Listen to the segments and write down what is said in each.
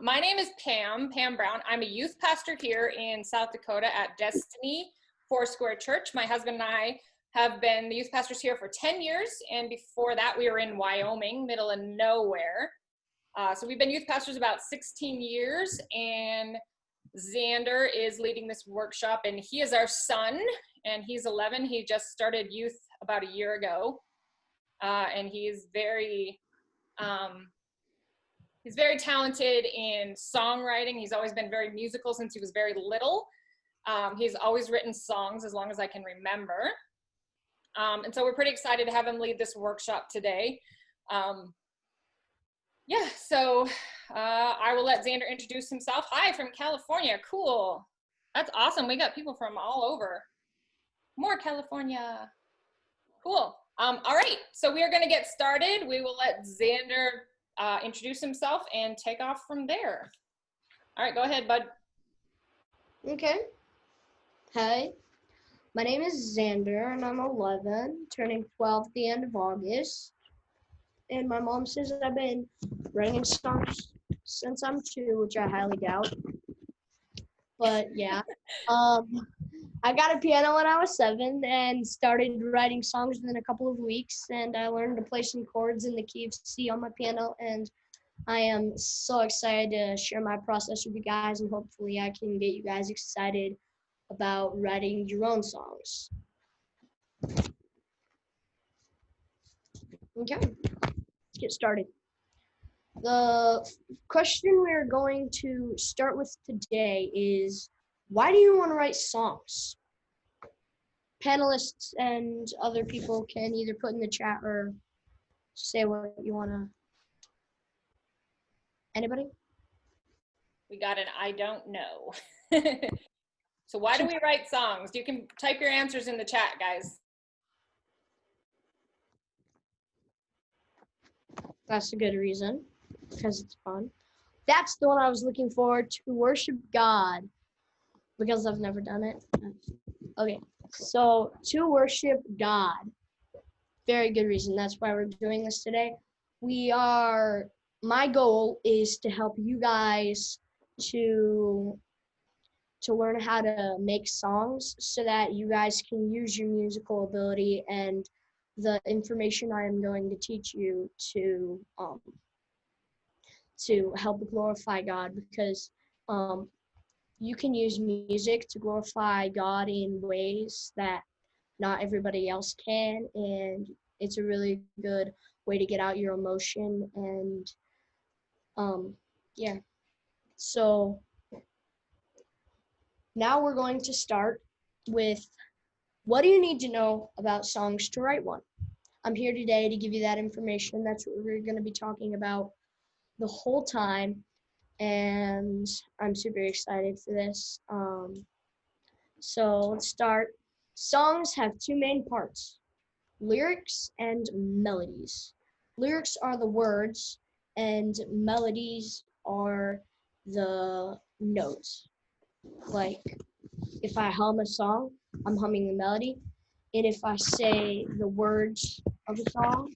My name is Pam Brown. I'm a youth pastor here in South Dakota at Destiny Foursquare Church. My husband and I have been the youth pastors here for 10 years, and before that we were in Wyoming, middle of nowhere. So we've been youth pastors about 16 years, and Xander is leading this workshop, and he is our son, and he's 11. He just started youth about a year ago, and he's very talented in songwriting. He's always been very musical since he was very little. He's always written songs as long as I can remember. And so we're pretty excited to have him lead this workshop today. Yeah, so I will let Xander introduce himself. Hi, from California. Cool. That's awesome. We got people from all over. More California. Cool. All right, so we are going to get started. We will let Xander introduce himself and take off from there. All right, go ahead, bud. Okay. Hi, my name is Xander, and I'm 11, turning 12 at the end of August. And my mom says I've been writing songs since I'm 2, which I highly doubt. But yeah, I got a piano when I was 7 and started writing songs within a couple of weeks. And I learned to play some chords in the key of C on my piano. And I am so excited to share my process with you guys, and hopefully I can get you guys excited about writing your own songs. Okay, let's get started. The question we're going to start with today is, why do you want to write songs? Panelists and other people can either put in the chat or say what you want to. Anybody? We got an I don't know. So why do we write songs? You can type your answers in the chat, guys. That's a good reason, because it's fun. That's the one I was looking for, to worship God, because I've never done it. Okay, so to worship God. Very good reason. That's why we're doing this today. My goal is to help you guys to learn how to make songs so that you guys can use your musical ability and the information I am going to teach you to help glorify God, because you can use music to glorify God in ways that not everybody else can, and it's a really good way to get out your emotion. And yeah, so now we're going to start with, what do you need to know about songs to write one? I'm here today to give you that information. That's what we're going to be talking about the whole time, and I'm super excited for this. So let's start. Songs have 2 main parts: lyrics and melodies. Lyrics are the words, and melodies are the notes. Like, if I hum a song, I'm humming the melody, and if I say the words of a song,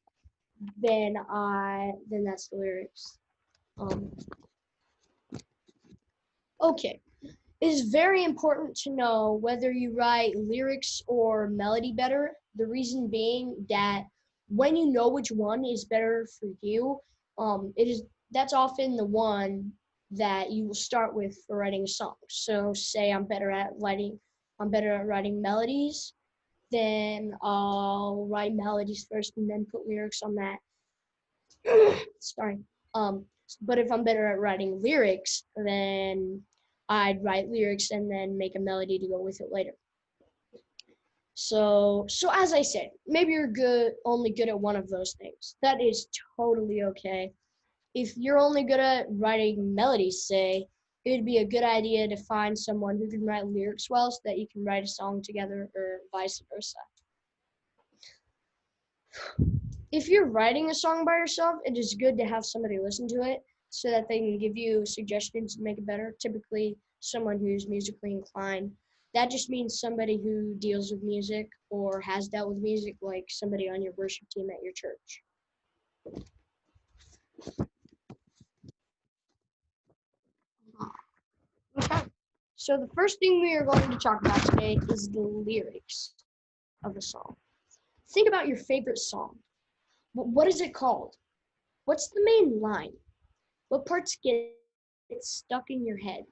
then that's the lyrics. Okay, it is very important to know whether you write lyrics or melody better. The reason being that when you know which one is better for you, that's often the one that you will start with for writing a song. So say I'm better at writing melodies, then I'll write melodies first and then put lyrics on that. Sorry. But if I'm better at writing lyrics, then I'd write lyrics and then make a melody to go with it later. So as I said, maybe you're only good at one of those things. That is totally okay. If you're only good at writing melodies, say, it would be a good idea to find someone who can write lyrics well so that you can write a song together, or vice versa. If you're writing a song by yourself, it is good to have somebody listen to it so that they can give you suggestions to make it better. Typically, someone who's musically inclined. That just means somebody who deals with music or has dealt with music, like somebody on your worship team at your church. So the first thing we are going to talk about today is the lyrics of a song. Think about your favorite song. What is it called? What's the main line? What parts get stuck in your head?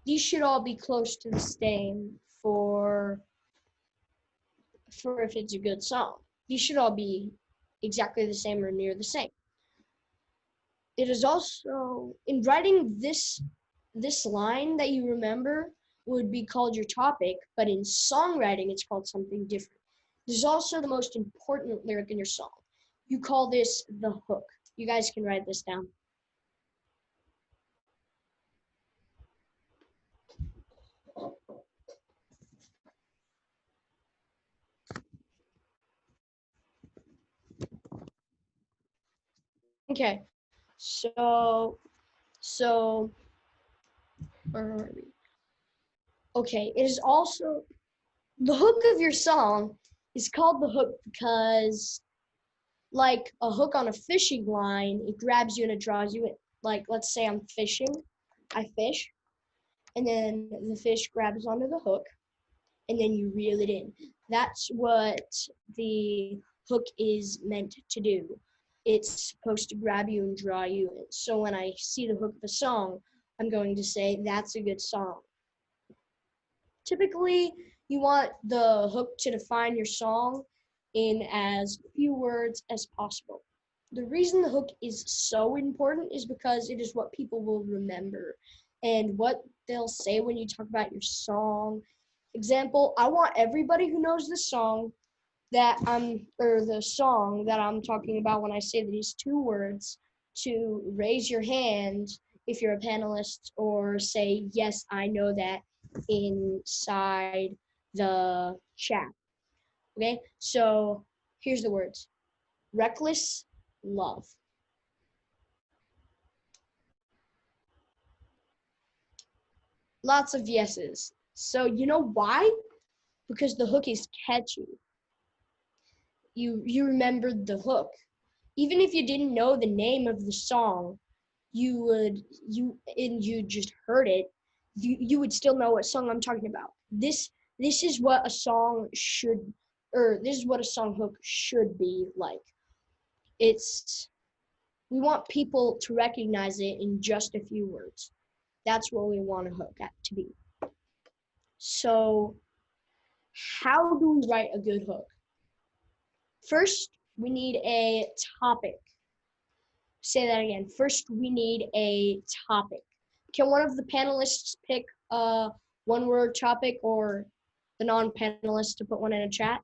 These should all be close to the same for if it's a good song. These should all be exactly the same or near the same. It is also, in writing this line that you remember would be called your topic, but in songwriting, it's called something different. This is also the most important lyric in your song. You call this the hook. You guys can write this down. Okay, so where are we? Okay, it is also, the hook of your song is called the hook because, like a hook on a fishing line, it grabs you and it draws you in. Like, let's say I'm fishing, I fish, and then the fish grabs onto the hook, and then you reel it in. That's what the hook is meant to do. It's supposed to grab you and draw you in. So when I see the hook of a song, I'm going to say, that's a good song. Typically, you want the hook to define your song in as few words as possible. The reason the hook is so important is because it is what people will remember and what they'll say when you talk about your song. Example, I want everybody who knows the song the song that I'm talking about when I say these two words to raise your hand if you're a panelist, or say, yes, I know that, inside the chat. Okay, so here's the words. Reckless love. Lots of yeses. So you know why? Because the hook is catchy. You remembered the hook. Even if you didn't know the name of the song, you just heard it, you would still know what song I'm talking about. This is what a song should, or this is what a song hook should be like. We want people to recognize it in just a few words. That's what we want a hook to be. So how do we write a good hook? First, we need a topic. Say that again. First, we need a topic. Can one of the panelists pick a one-word topic, or the non-panelists to put one in a chat?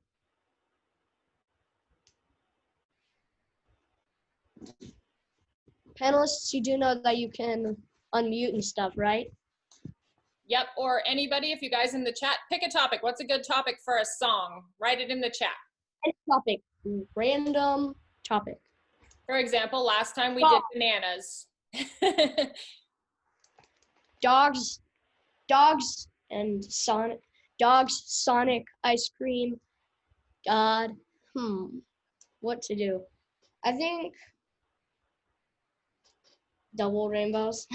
Panelists, you do know that you can unmute and stuff, right? Yep, or anybody, if you guys in the chat, pick a topic. What's a good topic for a song? Write it in the chat. Any topic, random topic. For example, last time we did bananas. Dogs, and Sonic. Dogs, Sonic, ice cream, God. What to do? I think double rainbows.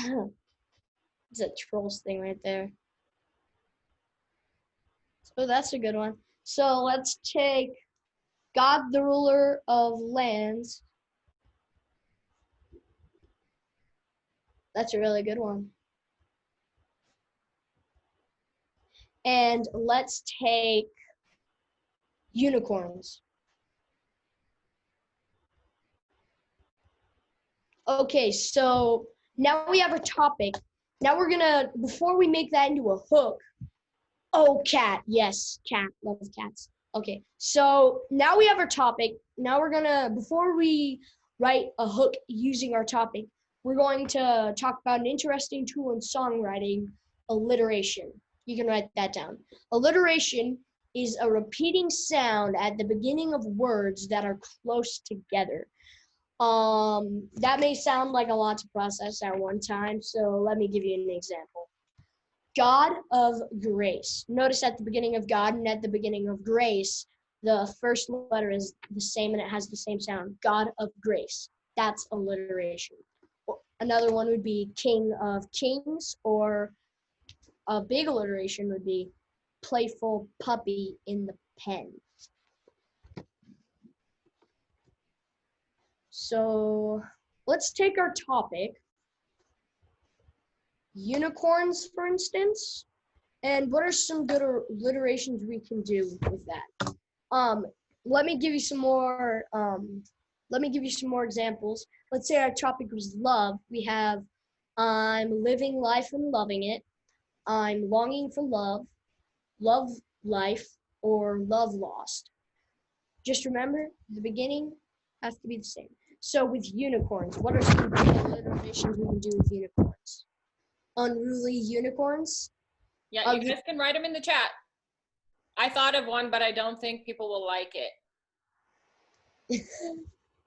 It's a trolls thing right there. So that's a good one. So let's take God, the ruler of lands. That's a really good one. And let's take unicorns. Okay, so now we have a topic. Now we're gonna, before we make that into a hook, oh, cat, yes, cat, love cats. Okay, so now we have our topic. Now we're gonna, before we write a hook using our topic, we're going to talk about an interesting tool in songwriting, alliteration. You can write that down. Alliteration is a repeating sound at the beginning of words that are close together. That may sound like a lot to process at one time, so let me give you an example. God of grace. Notice at the beginning of God and at the beginning of grace, the first letter is the same and it has the same sound. God of grace. That's alliteration. Another one would be King of Kings, or a big alliteration would be playful puppy in the pen. So let's take our topic, unicorns, for instance, and what are some good alliterations we can do with that? Let me give you some more. Examples. Let's say our topic was love. We have, I'm living life and loving it. I'm longing for love, love life, or love lost. Just remember, the beginning has to be the same. So with unicorns, what are some great alliterations we can do with unicorns? Unruly unicorns. Yeah, you guys can write them in the chat. I thought of one, but I don't think people will like it.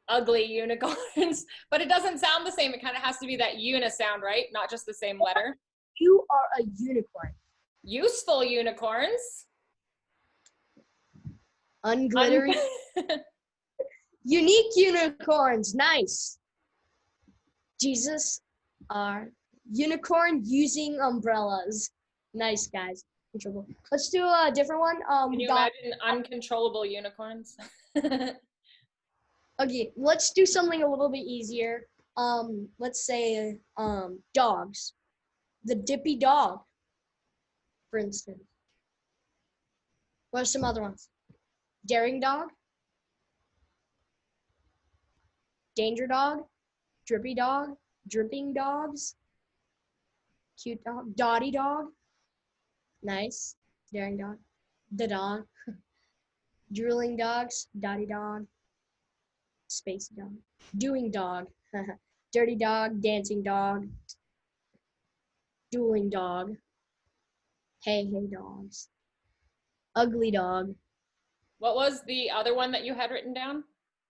Ugly unicorns. But it doesn't sound the same. It kind of has to be that uni sound, right? Not just the same letter. You are a unicorn. Useful unicorns. Unglittery. Unique unicorns. Nice. Jesus are unicorn using umbrellas. Nice, guys. Let's do a different one. Can you imagine uncontrollable unicorns? Okay, let's do something a little bit easier. Let's say dogs. The dippy dog, for instance. What are some other ones? Daring dog, danger dog, drippy dog, dripping dogs, cute dog, dotty dog. Nice. Daring dog. The dog. Drooling dogs, dotty dog, space dog, doing dog, dirty dog, dancing dog, dueling dog, hey dogs, ugly dog. What was the other one that you had written down?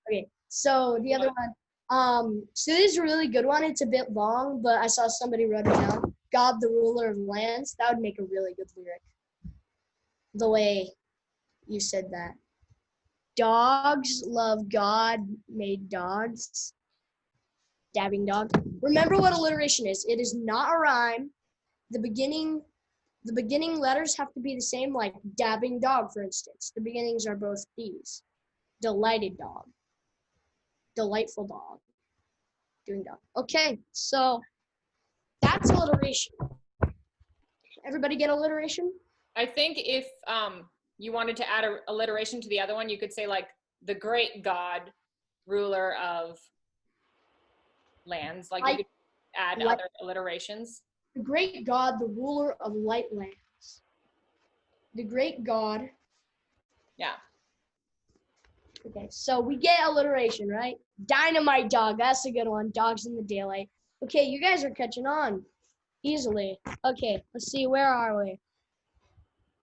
Okay, so the other one, so this is a really good one. It's a bit long, but I saw somebody wrote it down. God, the ruler of lands. That would make a really good lyric. The way you said that. Dogs love God made dogs. Dabbing dog. Remember what alliteration is. It is not a rhyme. The beginning letters have to be the same, like dabbing dog, for instance. The beginnings are both D's. Delighted dog. Delightful dog. Doing dog. Okay, so that's alliteration. Everybody get alliteration? I think if you wanted to add an alliteration to the other one, you could say like the great God, ruler of lands. Like you could add other alliterations. The great God, the ruler of light lands. The great God. Yeah. Okay, so we get alliteration, right? Dynamite dog, that's a good one. Dogs in the daylight. Okay, you guys are catching on easily. Okay, let's see, where are we?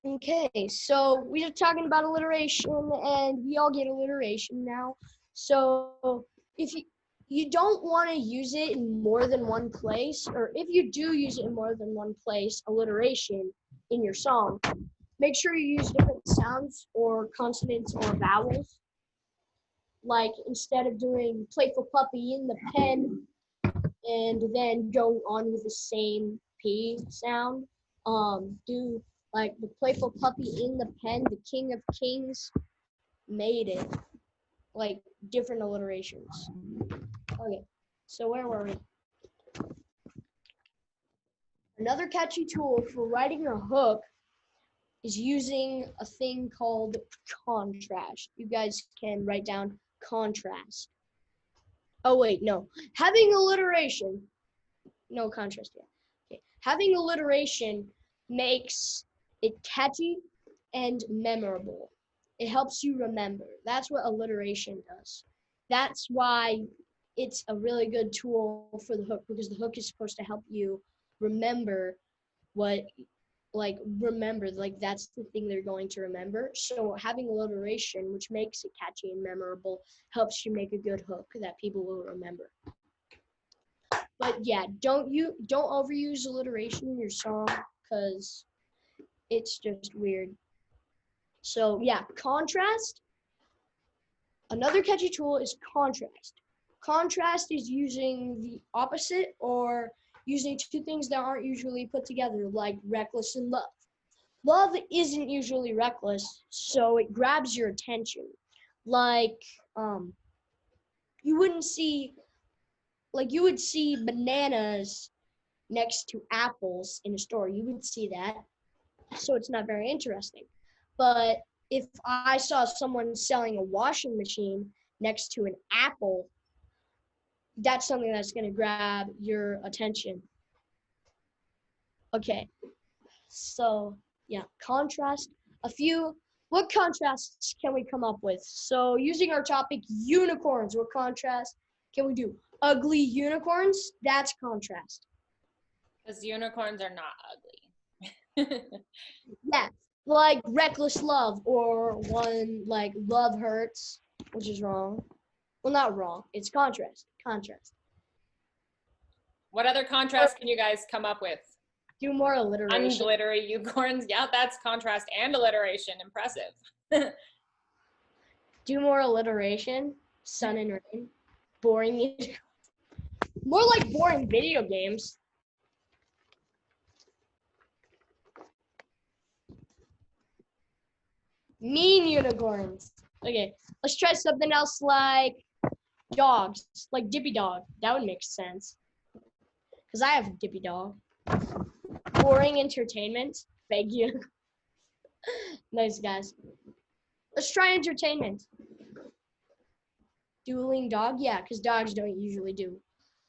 Okay, so we are talking about alliteration, and we all get alliteration now. So if you don't want to use it in more than one place, or if you do use it in more than one place, alliteration in your song, make sure you use different sounds or consonants or vowels. Like instead of doing playful puppy in the pen and then go on with the same P sound, do like the playful puppy in the pen, the king of kings made it. Like different alliterations. Okay, so where were we? Another catchy tool for writing a hook is using a thing called contrast. You guys can write down contrast. Oh wait, no. Having alliteration, no contrast yet. Okay. Having alliteration makes it catchy and memorable. It helps you remember. That's what alliteration does. That's why it's a really good tool for the hook, because the hook is supposed to help you remember that's the thing they're going to remember. So having alliteration, which makes it catchy and memorable, helps you make a good hook that people will remember. But yeah, don't overuse alliteration in your song, because it's just weird. So yeah, contrast. Another catchy tool is contrast. Contrast is using the opposite or using two things that aren't usually put together, like reckless and love. Love isn't usually reckless, so it grabs your attention. Like, you wouldn't see, like, you would see bananas next to apples in a store. You would see that, so it's not very interesting. But if I saw someone selling a washing machine next to an apple, that's something that's going to grab your attention. Okay, so yeah, contrast. What contrasts can we come up with? So using our topic, unicorns, what contrast can we do? Ugly unicorns, that's contrast. Because unicorns are not ugly. Yeah, like reckless love, or one like love hurts, which is wrong. Well, not wrong, it's contrast. What other contrast can you guys come up with? Do more alliteration. Unglittery unicorns. Yeah, that's contrast and alliteration. Impressive. Do more alliteration. Sun and rain. Boring music. More like boring video games. Mean unicorns. Okay, let's try something else like dogs, like Dippy Dog. That would make sense. Because I have a Dippy Dog. Boring entertainment. Fake you. Nice, guys. Let's try entertainment. Dueling dog? Yeah, because dogs don't usually do.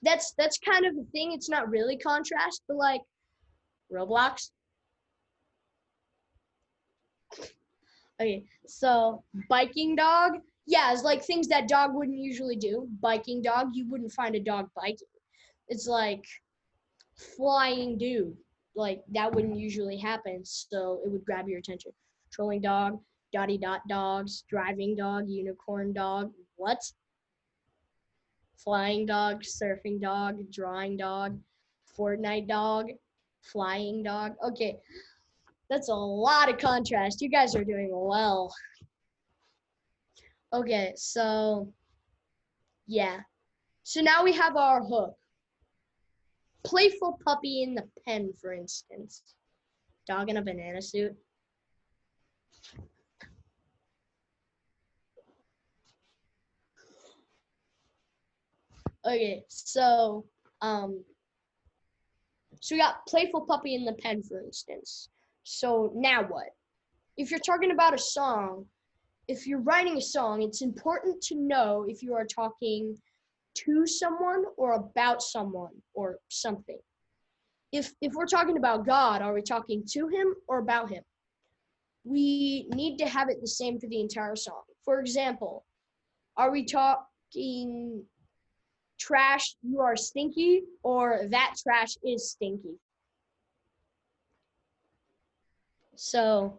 That's kind of a thing. It's not really contrast, but like Roblox. Okay, so biking dog. Yeah, it's like things that dog wouldn't usually do. Biking dog, you wouldn't find a dog biking. It's like flying dude. Like that wouldn't usually happen, so it would grab your attention. Trolling dog, dotty dot dogs, driving dog, unicorn dog. What? Flying dog, surfing dog, drawing dog, Fortnite dog, flying dog. Okay, that's a lot of contrast. You guys are doing well. Okay, so yeah. So now we have our hook. Playful puppy in the pen, for instance. Dog in a banana suit. Okay, so we got playful puppy in the pen, for instance. So now what? If you're talking about a song, if you're writing a song, it's important to know if you are talking to someone or about someone or something. If we're talking about God, are we talking to him or about him? We need to have it the same for the entire song. For example, are we talking trash, you are stinky, or that trash is stinky? So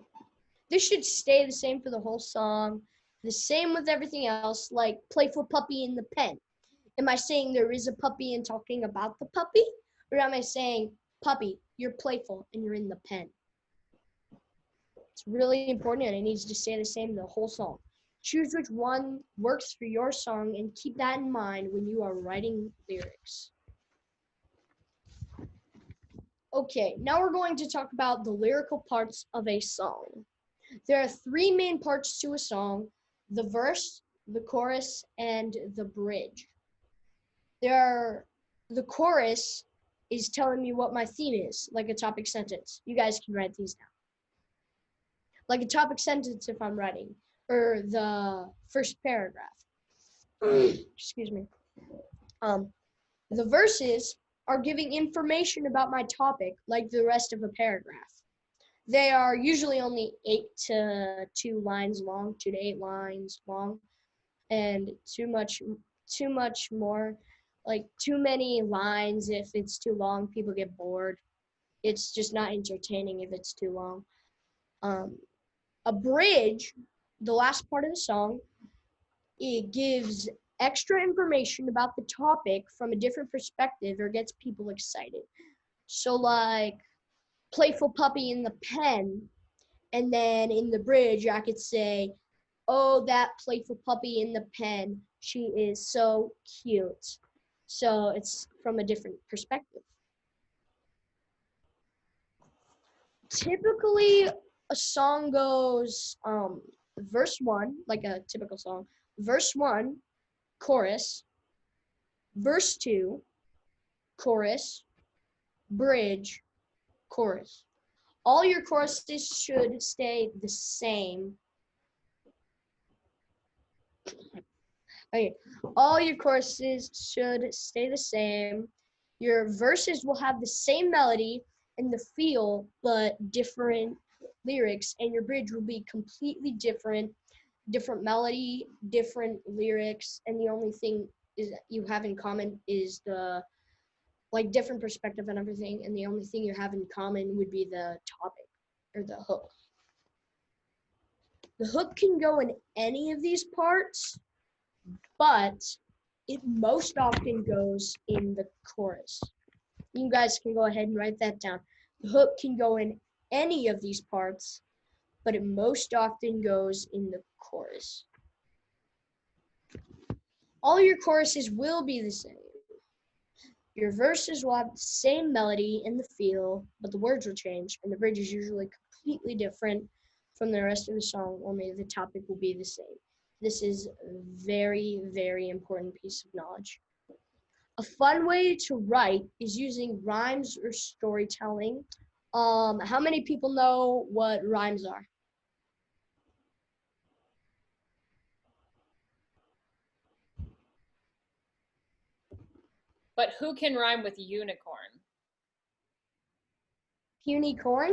this should stay the same for the whole song. The same with everything else, like playful puppy in the pen. Am I saying there is a puppy and talking about the puppy? Or am I saying, puppy, you're playful and you're in the pen? It's really important and it needs to stay the same the whole song. Choose which one works for your song and keep that in mind when you are writing lyrics. Okay, now we're going to talk about the lyrical parts of a song. There are three main parts to a song: the verse, the chorus, and the bridge. The chorus is telling me what my theme is, like a topic sentence. You guys can write these down. Like a topic sentence if I'm writing, or the first paragraph. Excuse me. The verses are giving information about my topic, like the rest of a paragraph. They are usually only 8 to 2 lines long, 2 to 8 lines long, and too much more, like too many lines. If it's too long, people get bored. It's just not entertaining if it's too long. A bridge, the last part of the song, it gives extra information about the topic from a different perspective or gets people excited. So like playful puppy in the pen, and then in the bridge I could say, oh, that playful puppy in the pen She is so cute. So it's from a different perspective. Typically, a song goes verse 1, like a typical song, verse 1, chorus, verse 2, chorus, bridge, chorus. All your choruses should stay the same. Okay, all your choruses should stay the same. Your verses will have the same melody and the feel, but different lyrics, and your bridge will be completely different melody, different lyrics, and the only thing is that you have in common is the different perspective and everything, and the only thing you have in common would be the topic or the hook. The hook can go in any of these parts, but it most often goes in the chorus. You guys can go ahead and write that down. The hook can go in any of these parts, but it most often goes in the chorus. All your choruses will be the same. Your verses will have the same melody and the feel, but the words will change, and the bridge is usually completely different from the rest of the song, only the topic will be the same. This is a very, very important piece of knowledge. A fun way to write is using rhymes or storytelling. How many people know what rhymes are? But who can rhyme with unicorn? Puny corn?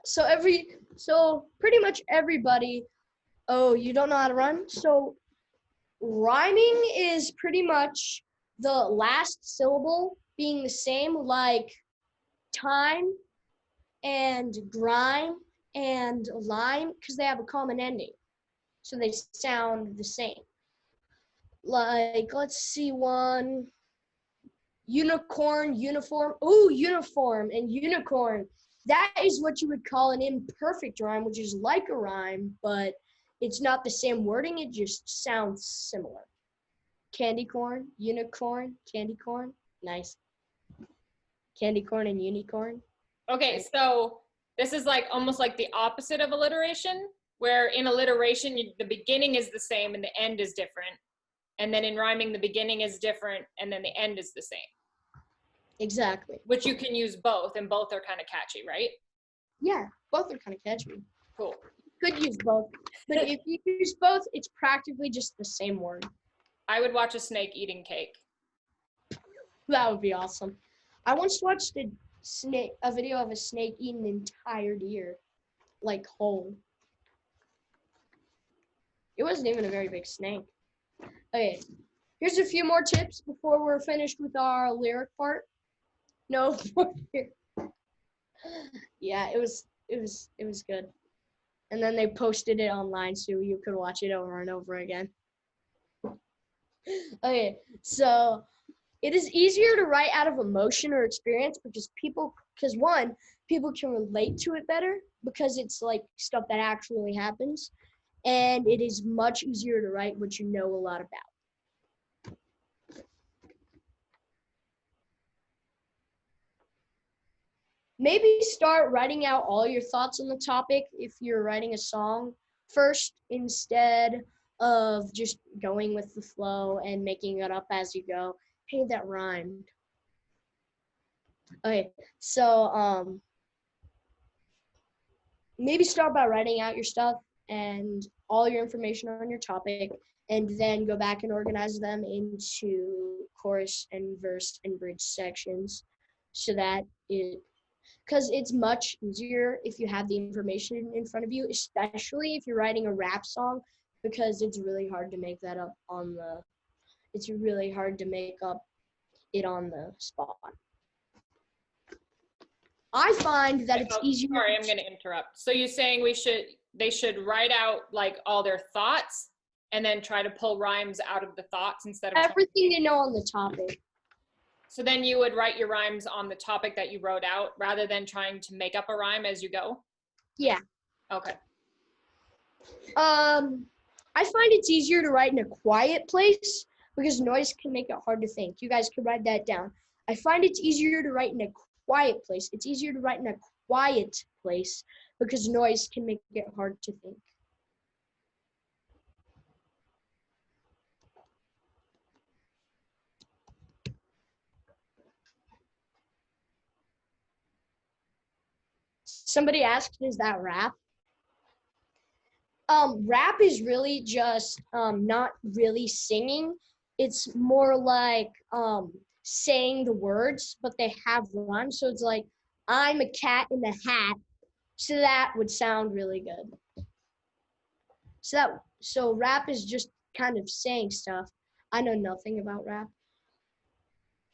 So pretty much everybody, oh, you don't know how to rhyme? So rhyming is pretty much the last syllable being the same, like time and grime and lime, because they have a common ending. So they sound the same. Like, let's see one. Unicorn, uniform. Ooh, uniform and unicorn. That is what you would call an imperfect rhyme, which is like a rhyme, but it's not the same wording. It just sounds similar. Candy corn, unicorn, candy corn. Nice. Candy corn and unicorn. Okay, Nice. so this is like almost like the opposite of alliteration, where in alliteration, the beginning is the same and the end is different. And then in rhyming, the beginning is different and then the end is the same. Exactly. Which you can use both, and both are kind of catchy, right? Yeah, both are kind of catchy. Cool. Could use both, but if you use both, it's practically just the same word. I would watch a snake eating cake. That would be awesome. I once watched a video of a snake eating an entire deer, like whole. It wasn't even a very big snake. Okay, here's a few more tips before we're finished with our lyric part. No, yeah, it was good. And then they posted it online so you could watch it over and over again. Okay, so it is easier to write out of emotion or experience because people can relate to it better because it's like stuff that actually happens, and it is much easier to write what you know a lot about. Maybe start writing out all your thoughts on the topic if you're writing a song first, instead of just going with the flow and making it up as you go. Hey, that rhymed. Okay, so maybe start by writing out your stuff and all your information on your topic, and then go back and organize them into chorus and verse and bridge sections so that because it's much easier if you have the information in front of you, especially if you're writing a rap song, because it's really hard to make it up on the spot. I find that it's easier. Sorry, I'm going to interrupt. So you're saying they should write out like all their thoughts and then try to pull rhymes out of the thoughts instead of everything they know on the topic. So then you would write your rhymes on the topic that you wrote out rather than trying to make up a rhyme as you go? Yeah. Okay. I find it's easier to write in a quiet place because noise can make it hard to think. You guys can write that down. I find it's easier to write in a quiet place. It's easier to write in a quiet place because noise can make it hard to think. Somebody asked, is that rap? Rap is really just not really singing. It's more like saying the words, but they have rhymes. So it's like, I'm a cat in a hat. So that would sound really good. So rap is just kind of saying stuff. I know nothing about rap.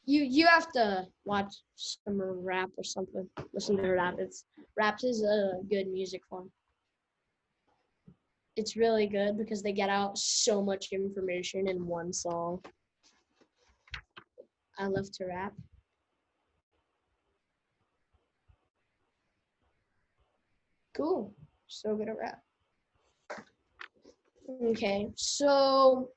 You have to watch some rap or something. Listen to rap. Rap is a good music form. It's really good because they get out so much information in one song. I love to rap. Cool. So good at rap. Okay, so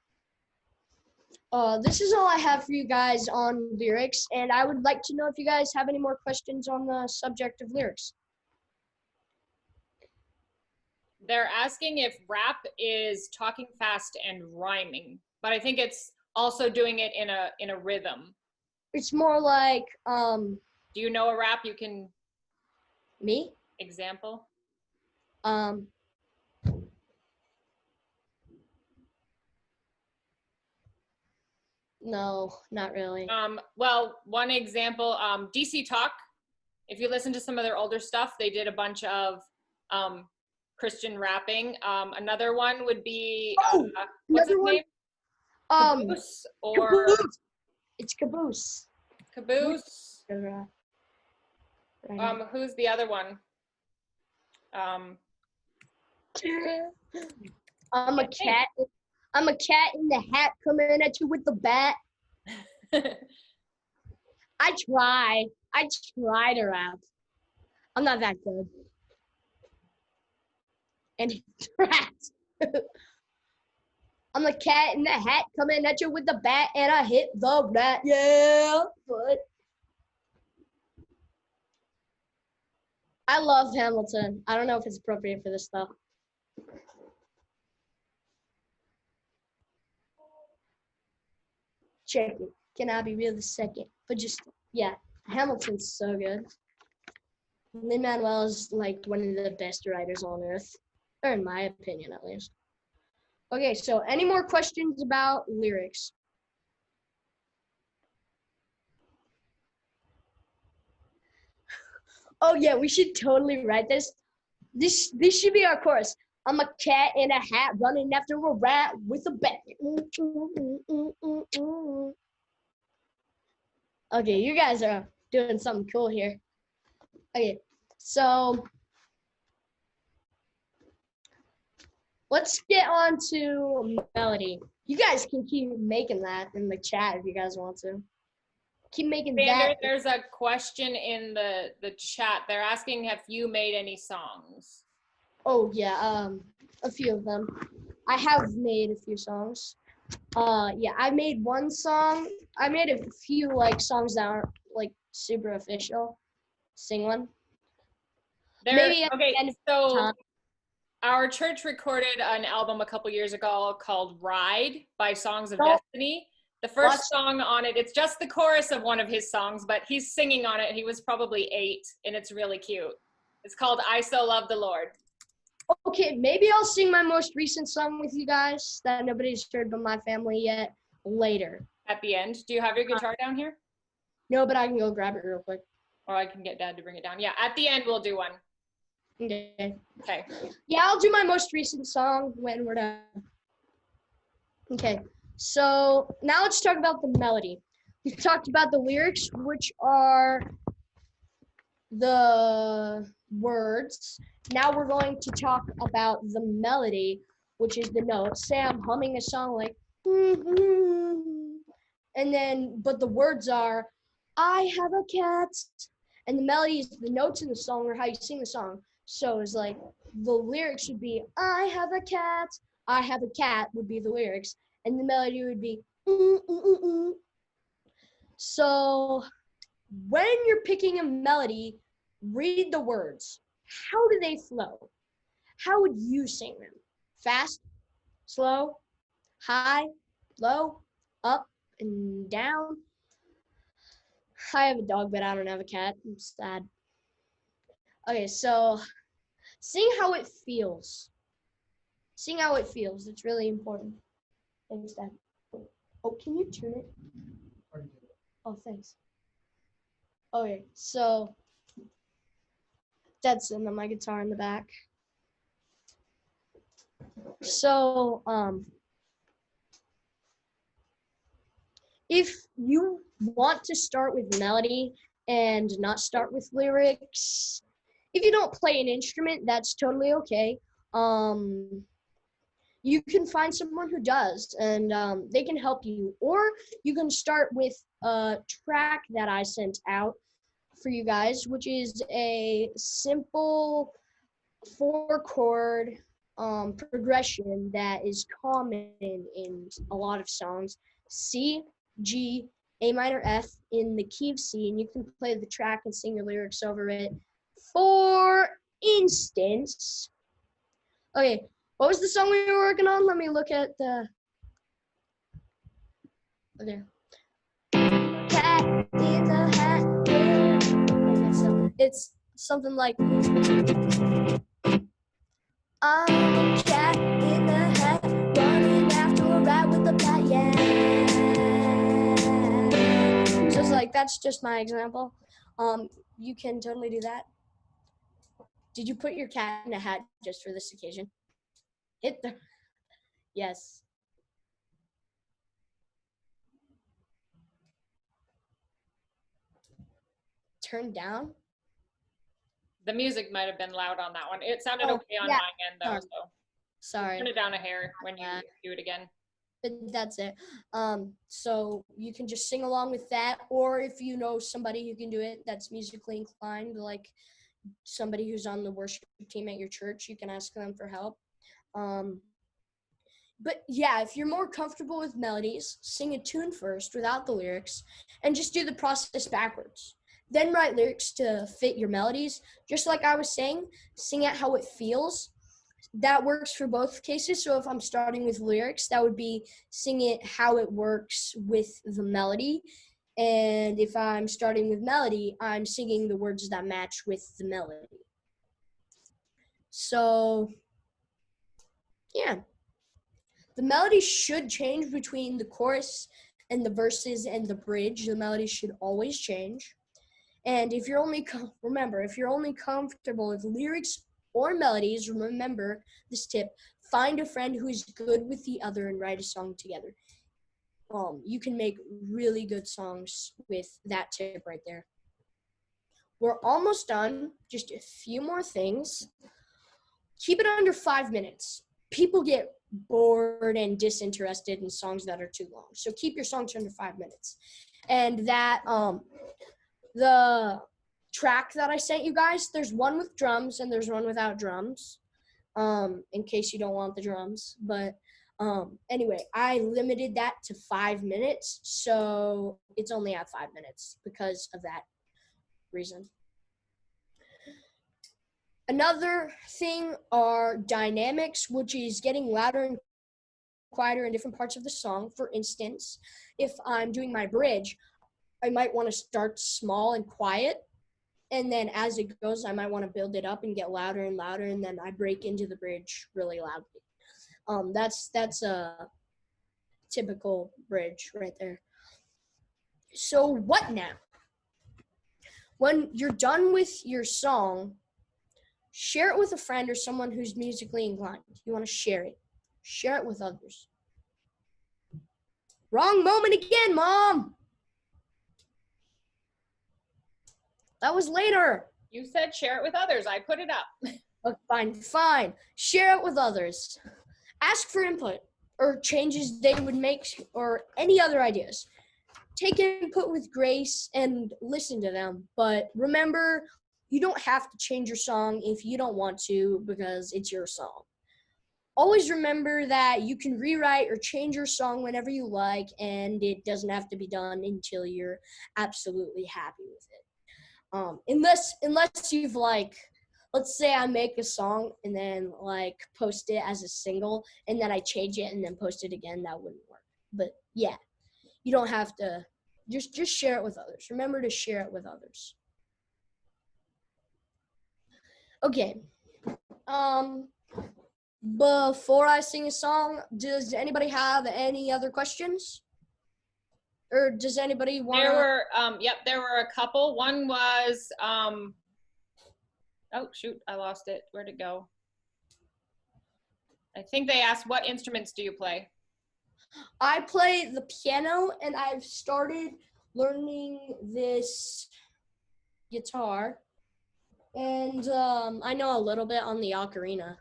this is all I have for you guys on lyrics, and I would like to know if you guys have any more questions on the subject of lyrics. They're asking if rap is talking fast and rhyming, but I think it's also doing it in a rhythm. It's more like Do you know a rap you can me? example? No, not really. Well, one example, DC Talk. If you listen to some of their older stuff, they did a bunch of Christian rapping. Another one would be what's his name? Caboose or Caboose. It's Caboose. Caboose. Right. Who's the other one? I'm a cat. I'm a cat in the hat coming at you with the bat. I try to rap. I'm not that good. And it's rap. I'm a cat in the hat coming at you with the bat, and I hit the rat. Yeah, but I love Hamilton. I don't know if it's appropriate for this stuff. Check it. Can I be real a second? But just, yeah, Hamilton's so good. Lin-Manuel is like one of the best writers on earth, or in my opinion, at least. Okay, so any more questions about lyrics? Oh yeah, we should totally write this. This should be our chorus. I'm a cat in a hat running after a rat with a bat. Okay, you guys are doing something cool here. Okay, so let's get on to melody. You guys can keep making that in the chat if you guys want to. Keep making that. There's a question in the chat. They're asking, have you made any songs? Oh yeah, a few of them. I have made a few songs. Yeah, I made one song. I made a few like songs that aren't like super official. Sing one. Maybe okay. So our church recorded an album a couple years ago called "Ride" by Songs of Destiny. The first song on it, it's just the chorus of one of his songs, but he's singing on it. He was probably 8, and it's really cute. It's called "I So Love the Lord." Okay, maybe I'll sing my most recent song with you guys that nobody's heard but my family yet later. At the end. Do you have your guitar down here? No, but I can go grab it real quick. Or I can get Dad to bring it down. Yeah, at the end we'll do one. Okay. Okay. Yeah, I'll do my most recent song when we're done. Okay, so now let's talk about the melody. We've talked about the lyrics, which are the words. Now we're going to talk about the melody, which is the notes. Say I'm humming a song like, and then, but the words are, I have a cat. And the melody is the notes in the song or how you sing the song. So it's like the lyrics would be, I have a cat would be the lyrics, and the melody would be, mm, mm, mm, mm. So when you're picking a melody, read the words. How do they flow? How would you sing them? Fast, slow, high, low, up, and down? I have a dog, but I don't have a cat. I'm sad. Okay, so sing how it feels. Sing how it feels. It's really important. Thanks, Dad. Oh, can you tune it? Oh, thanks. Okay, so that's and then my guitar in the back. So, if you want to start with melody and not start with lyrics, if you don't play an instrument, that's totally okay. You can find someone who does, and they can help you. Or you can start with a track that I sent out for you guys, which is a simple 4-chord progression that is common in a lot of songs. C, G, A minor, F in the key of C, and you can play the track and sing your lyrics over it. For instance, okay, what was the song we were working on? Let me look at the, okay. Cat in the hat. It's something like, I'm a cat in the hat, running after a rat with a bat, yeah. So it's like, that's just my example. You can totally do that. Did you put your cat in a hat just for this occasion? Hit the, yes. Turn down? The music might have been loud on that one. It sounded okay on yeah. my end though, so Sorry. turn it down a hair when you do it again. But that's it. So you can just sing along with that, or if you know somebody who can do it that's musically inclined, like somebody who's on the worship team at your church, you can ask them for help. But yeah, if you're more comfortable with melodies, sing a tune first without the lyrics, and just do the process backwards. Then write lyrics to fit your melodies. Just like I was saying, sing it how it feels. That works for both cases. So if I'm starting with lyrics, that would be sing it how it works with the melody. And if I'm starting with melody, I'm singing the words that match with the melody. So, yeah. The melody should change between the chorus and the verses and the bridge. The melody should always change. And if you're only, remember, if you're only comfortable with lyrics or melodies, remember this tip: find a friend who is good with the other and write a song together. You can make really good songs with that tip right there. We're almost done. Just a few more things. Keep it under 5 minutes. People get bored and disinterested in songs that are too long. So keep your songs under 5 minutes. And that, the track that I sent you guys, there's one with drums and there's one without drums, in case you don't want the drums. But anyway, I limited that to 5 minutes, so it's only at 5 minutes because of that reason. Another thing are dynamics, which is getting louder and quieter in different parts of the song. For instance, if I'm doing my bridge, I might want to start small and quiet, and then as it goes, I might want to build it up and get louder and louder, and then I break into the bridge really loudly. That's a typical bridge right there. So what now? When you're done with your song, share it with a friend or someone who's musically inclined. You want to share it. Share it with others. Wrong moment again, Mom. That was later. You said share it with others. I put it up. Okay, fine. Share it with others. Ask for input or changes they would make or any other ideas. Take input with grace and listen to them. But remember, you don't have to change your song if you don't want to because it's your song. Always remember that you can rewrite or change your song whenever you like, and it doesn't have to be done until you're absolutely happy with it. Unless you've like, let's say I make a song and then like post it as a single and then I change it and then post it again, that wouldn't work. But yeah, you don't have to, just share it with others. Remember to share it with others. Okay. Before I sing a song, does anybody have any other questions? Or does anybody want to? There were a couple. One was, oh shoot, I lost it. Where'd it go? I think they asked, what instruments do you play? I play the piano, and I've started learning this guitar. And I know a little bit on the ocarina.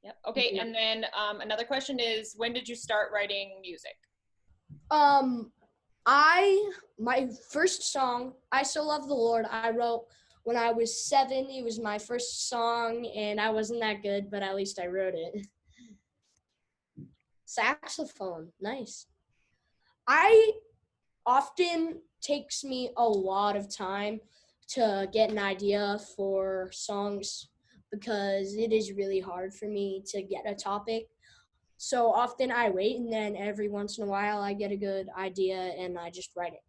Yep. Okay, and then another question is, when did you start writing music? My first song, I Still Love the Lord, I wrote when I was 7. It was my first song, and I wasn't that good, but at least I wrote it. Saxophone, nice. Often takes me a lot of time to get an idea for songs because it is really hard for me to get a topic. So often I wait, and then every once in a while I get a good idea and I just write it.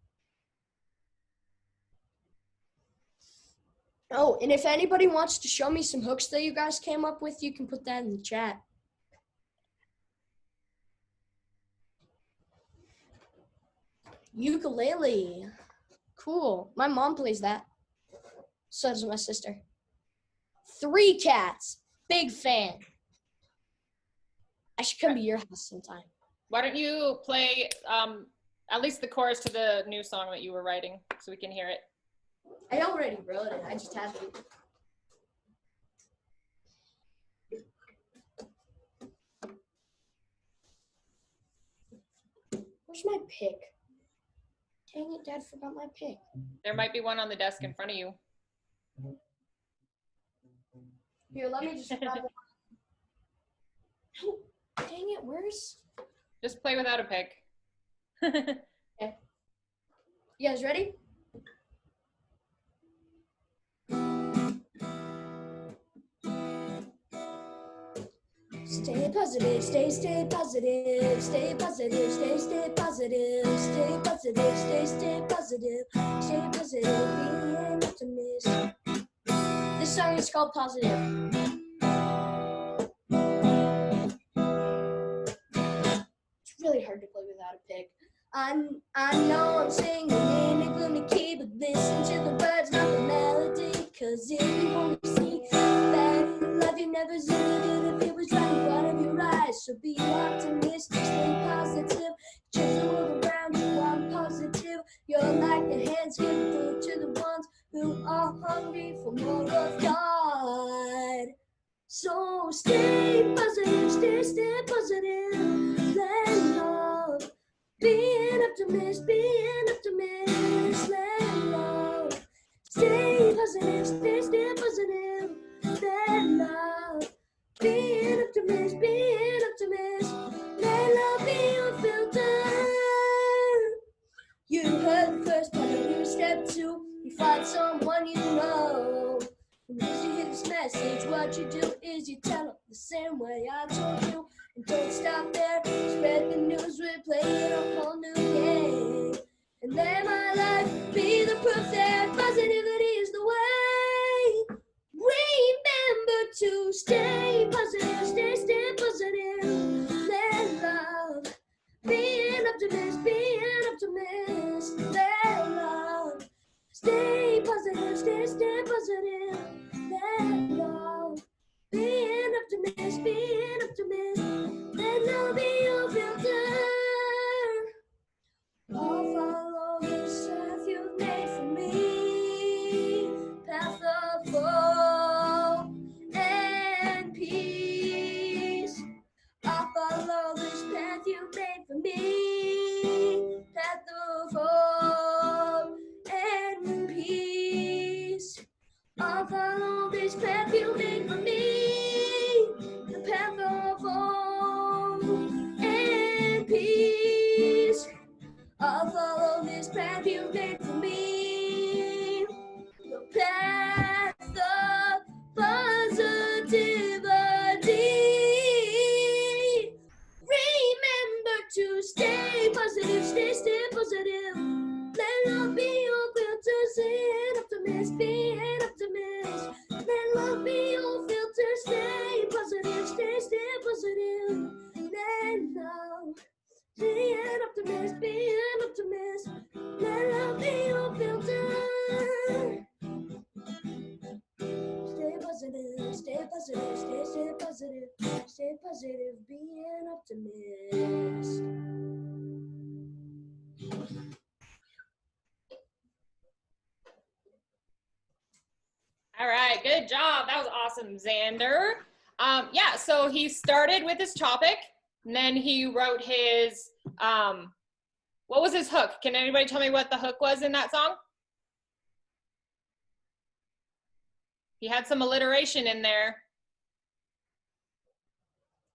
Oh, and if anybody wants to show me some hooks that you guys came up with, you can put that in the chat. Ukulele. Cool. My mom plays that. So does my sister. 3 Cats. Big fan. I should come to your house sometime. Why don't you play at least the chorus to the new song that you were writing so we can hear it? I already wrote it. I just have to. Where's my pick? Dang it, Dad forgot my pick. There might be one on the desk in front of you. Here, let me just grab one. No, dang it, where's? Just play without a pick. Okay. You guys ready? Stay positive, stay positive, stay positive, stay positive, stay positive, stay positive, stay positive, be an optimist. This song is called Positive. It's really hard to play without a pick. I know I'm singing in a gloomy key, but listen to the words, not the melody. Cause if you only see that in life, you never see it if it was right in front of your eyes. So be optimistic, stay positive. Change the world around you, I'm positive. You're like the hands giving food to the ones who are hungry for more of God. So stay positive, stay positive. Let love be an optimist, let love. Stay positive, stay positive. Let love be an optimist, let love be your filter. You heard the first part, here's step 2. You find someone you know. And as you hear this message, what you do is you tell them the same way I told you. And don't stop there, spread the news, we're playing a whole new game. And let my life be the proof that positivity is the way. Remember to stay positive, stay positive. Let love be an optimist, let love. Stay positive, stay positive. Let love be an optimist, let love be your Be an optimist, be an optimist. Let love be your filter. Stay positive, stay positive, stay positive, stay positive, be an optimist. All right, good job. That was awesome, Xander. Yeah, so he started with his topic, and then he wrote his, what was his hook? Can anybody tell me what the hook was in that song? He had some alliteration in there.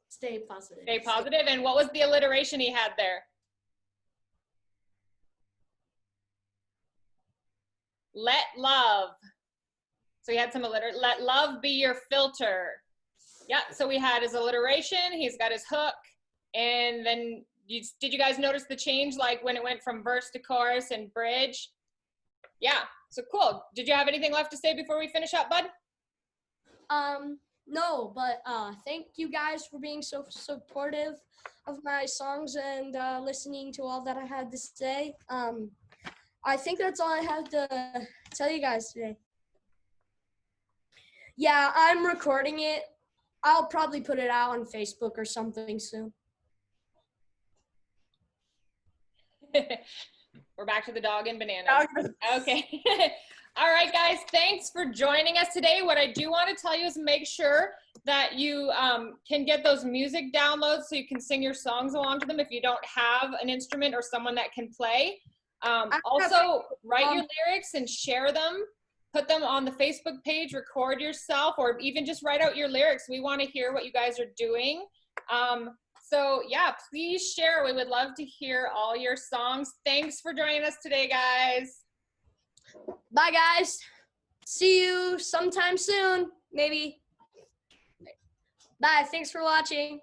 Stay positive. Stay positive. And what was the alliteration he had there? Let love. So he had some alliteration. Let love be your filter. Yeah, so we had his alliteration. He's got his hook. And then did you guys notice the change, like when it went from verse to chorus and bridge? Yeah, so cool. Did you have anything left to say before we finish up, bud? No, but thank you guys for being so supportive of my songs and listening to all that I had to say. I think that's all I have to tell you guys today. Yeah, I'm recording it. I'll probably put it out on Facebook or something soon. We're back to the dog and bananas. Okay. All right, guys, thanks for joining us today. What I do want to tell you is make sure that you can get those music downloads so you can sing your songs along to them if you don't have an instrument or someone that can play. Also, write your lyrics and share them. Put them on the Facebook page, record yourself, or even just write out your lyrics. We want to hear what you guys are doing. So yeah, please share. We would love to hear all your songs. Thanks for joining us today, guys. Bye, guys. See you sometime soon, maybe. Bye. Thanks for watching.